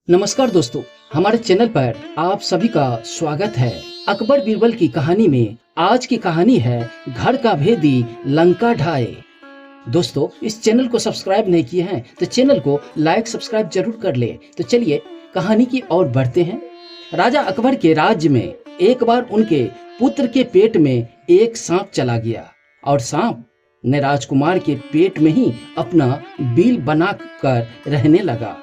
नमस्कार दोस्तों, हमारे चैनल पर आप सभी का स्वागत है। अकबर बीरबल की कहानी में आज की कहानी है घर का भेदी लंका ढाए। दोस्तों, इस चैनल को सब्सक्राइब नहीं किए हैं तो चैनल को लाइक सब्सक्राइब जरूर कर ले। तो चलिए कहानी की ओर बढ़ते हैं। राजा अकबर के राज्य में एक बार उनके पुत्र के पेट में एक सांप चला गया और सांप ने राजकुमार के पेट में ही अपना बिल बना कर रहने लगा।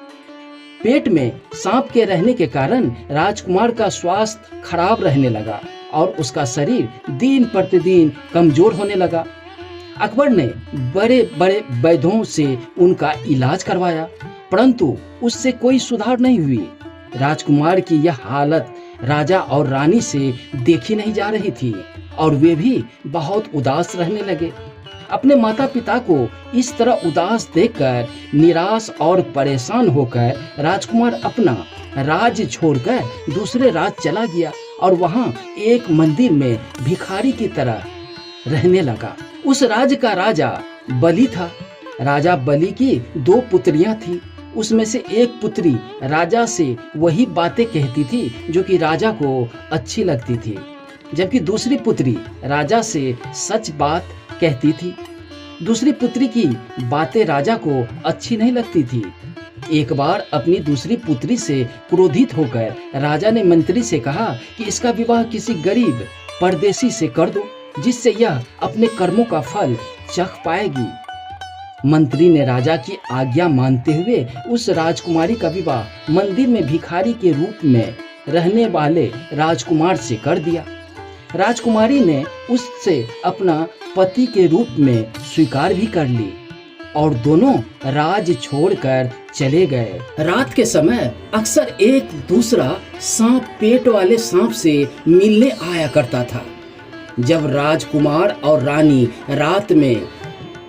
पेट में सांप के रहने के कारण राजकुमार का स्वास्थ्य खराब रहने लगा और उसका शरीर दिन प्रतिदिन कमजोर होने लगा। अकबर ने बड़े बड़े वैद्यों से उनका इलाज करवाया, परंतु उससे कोई सुधार नहीं हुई। राजकुमार की यह हालत राजा और रानी से देखी नहीं जा रही थी और वे भी बहुत उदास रहने लगे। अपने माता पिता को इस तरह उदास देखकर निराश और परेशान होकर राजकुमार अपना राज्य छोड़कर दूसरे राज्य चला गया और वहां एक मंदिर में भिखारी की तरह रहने लगा। उस राज्य का राजा बलि था। राजा बलि की दो पुत्रियां थी। उसमें से एक पुत्री राजा से वही बातें कहती थी जो कि राजा को अच्छी लगती थी, जबकि दूसरी पुत्री राजा से सच बात कहती थी। दूसरी पुत्री की बातें राजा को अच्छी नहीं लगती थी। एक बार अपनी दूसरी पुत्री से क्रोधित होकर राजा ने मंत्री से कहा कि इसका विवाह किसी गरीब परदेसी से कर दो, जिससे यह अपने कर्मों का फल चख पाएगी। मंत्री ने राजा की आज्ञा मानते हुए उस राजकुमारी का विवाह मंदिर में भिखारी के रूप में रहने वाले राजकुमार से कर दिया। राजकुमारी ने उससे अपना पति के रूप में स्वीकार भी कर ली और दोनों राज्य छोड़कर चले गए। रात के समय अक्सर एक दूसरा सांप पेट वाले सांप से मिलने आया करता था। जब राजकुमार और रानी रात में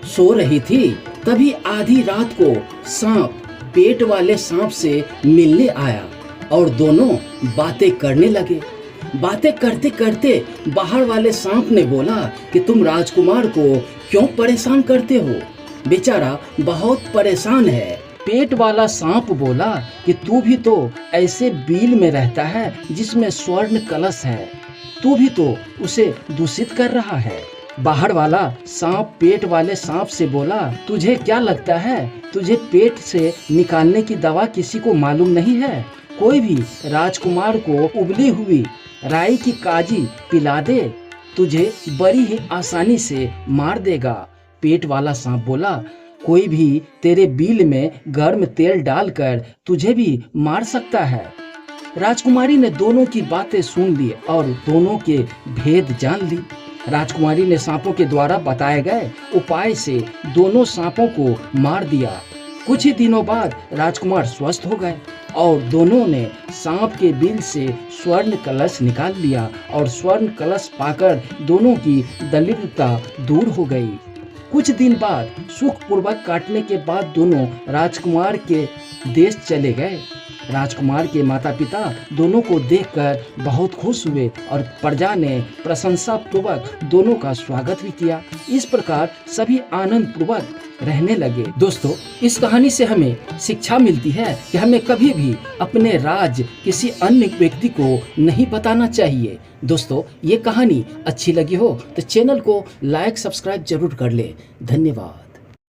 सो रही थी, तभी आधी रात को सांप पेट वाले सांप से मिलने आया और दोनों बातें करने लगे। बातें करते करते बाहर वाले सांप ने बोला कि तुम राजकुमार को क्यों परेशान करते हो? बेचारा बहुत परेशान है। पेट वाला सांप बोला कि तू भी तो ऐसे बिल में रहता है जिसमें स्वर्ण कलश है, तू भी तो उसे दूषित कर रहा है। बाहर वाला सांप पेट वाले सांप से बोला, तुझे क्या लगता है तुझे पेट से निकालने की दवा किसी को मालूम नहीं है? कोई भी राजकुमार को उबली हुई राई की काजी पिला दे, तुझे बड़ी ही आसानी से मार देगा। पेट वाला सांप बोला, कोई भी तेरे बिल में गर्म तेल डालकर तुझे भी मार सकता है। राजकुमारी ने दोनों की बातें सुन ली और दोनों के भेद जान ली। राजकुमारी ने सांपों के द्वारा बताए गए उपाय से दोनों सांपों को मार दिया। कुछ ही दिनों बाद राजकुमार स्वस्थ हो गए और दोनों ने सांप के बिल से स्वर्ण कलश निकाल लिया और स्वर्ण कलश पाकर दोनों की दरिद्रता दूर हो गई। कुछ दिन बाद सुख पूर्वक काटने के बाद दोनों राजकुमार के देश चले गए। राजकुमार के माता पिता दोनों को देखकर बहुत खुश हुए और प्रजा ने प्रशंसा पूर्वक दोनों का स्वागत भी किया। इस प्रकार सभी आनंद पूर्वक रहने लगे। दोस्तों, इस कहानी से हमें शिक्षा मिलती है कि हमें कभी भी अपने राज किसी अन्य व्यक्ति को नहीं बताना चाहिए। दोस्तों, ये कहानी अच्छी लगी हो तो चैनल को लाइक सब्सक्राइब जरूर कर ले। धन्यवाद।